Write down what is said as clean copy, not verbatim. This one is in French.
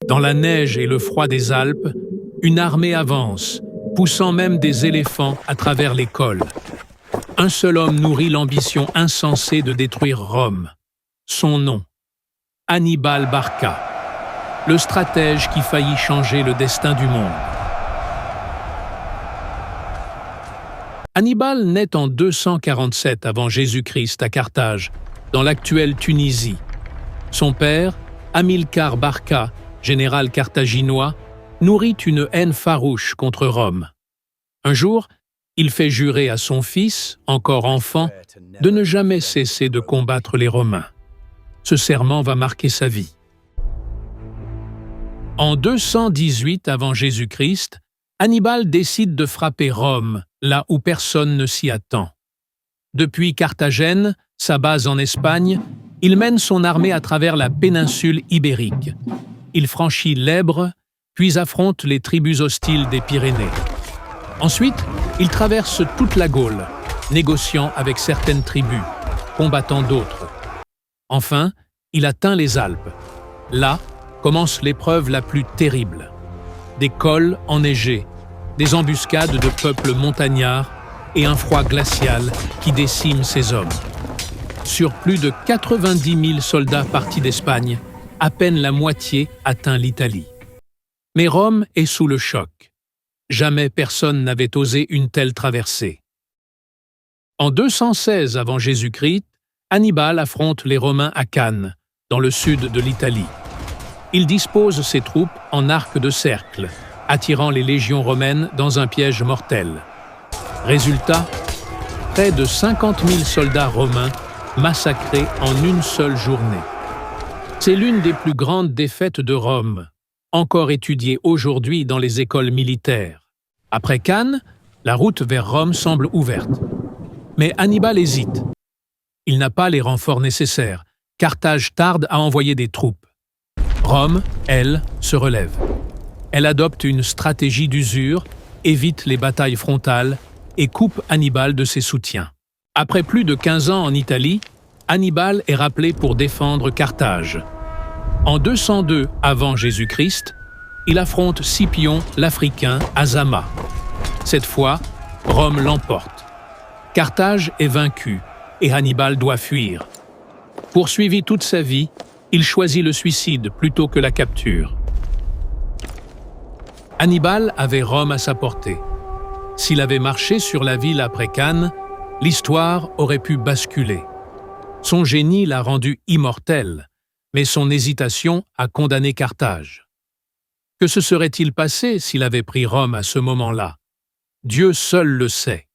Dans la neige et le froid des Alpes, une armée avance, poussant même des éléphants à travers les cols. Un seul homme nourrit l'ambition insensée de détruire Rome. Son nom, Hannibal Barca, le stratège qui faillit changer le destin du monde. Hannibal naît en 247 avant Jésus-Christ à Carthage, dans l'actuelle Tunisie. Son père, Hamilcar Barca, général carthaginois, nourrit une haine farouche contre Rome. Un jour, il fait jurer à son fils, encore enfant, de ne jamais cesser de combattre les Romains. Ce serment va marquer sa vie. En 218 avant Jésus-Christ, Hannibal décide de frapper Rome, là où personne ne s'y attend. Depuis Carthagène, sa base en Espagne, il mène son armée à travers la péninsule ibérique. Il franchit l'Èbre, puis affronte les tribus hostiles des Pyrénées. Ensuite, il traverse toute la Gaule, négociant avec certaines tribus, combattant d'autres. Enfin, il atteint les Alpes. Là commence l'épreuve la plus terrible. Des cols enneigés, des embuscades de peuples montagnards et un froid glacial qui décime ses hommes. Sur plus de 90 000 soldats partis d'Espagne, à peine la moitié atteint l'Italie. Mais Rome est sous le choc. Jamais personne n'avait osé une telle traversée. En 216 avant Jésus-Christ, Hannibal affronte les Romains à Cannes, dans le sud de l'Italie. Il dispose ses troupes en arc de cercle, attirant les légions romaines dans un piège mortel. Résultat, près de 50 000 soldats romains massacrés en une seule journée. C'est l'une des plus grandes défaites de Rome, encore étudiée aujourd'hui dans les écoles militaires. Après Cannes, la route vers Rome semble ouverte. Mais Hannibal hésite. Il n'a pas les renforts nécessaires. Carthage tarde à envoyer des troupes. Rome, elle, se relève. Elle adopte une stratégie d'usure, évite les batailles frontales et coupe Hannibal de ses soutiens. Après plus de 15 ans en Italie, Hannibal est rappelé pour défendre Carthage. En 202 avant Jésus-Christ, il affronte Scipion l'Africain à Zama. Cette fois, Rome l'emporte. Carthage est vaincu et Hannibal doit fuir. Poursuivi toute sa vie, il choisit le suicide plutôt que la capture. Hannibal avait Rome à sa portée. S'il avait marché sur la ville après Cannes, l'histoire aurait pu basculer. Son génie l'a rendu immortel, mais son hésitation a condamné Carthage. Que se serait-il passé s'il avait pris Rome à ce moment-là? Dieu seul le sait.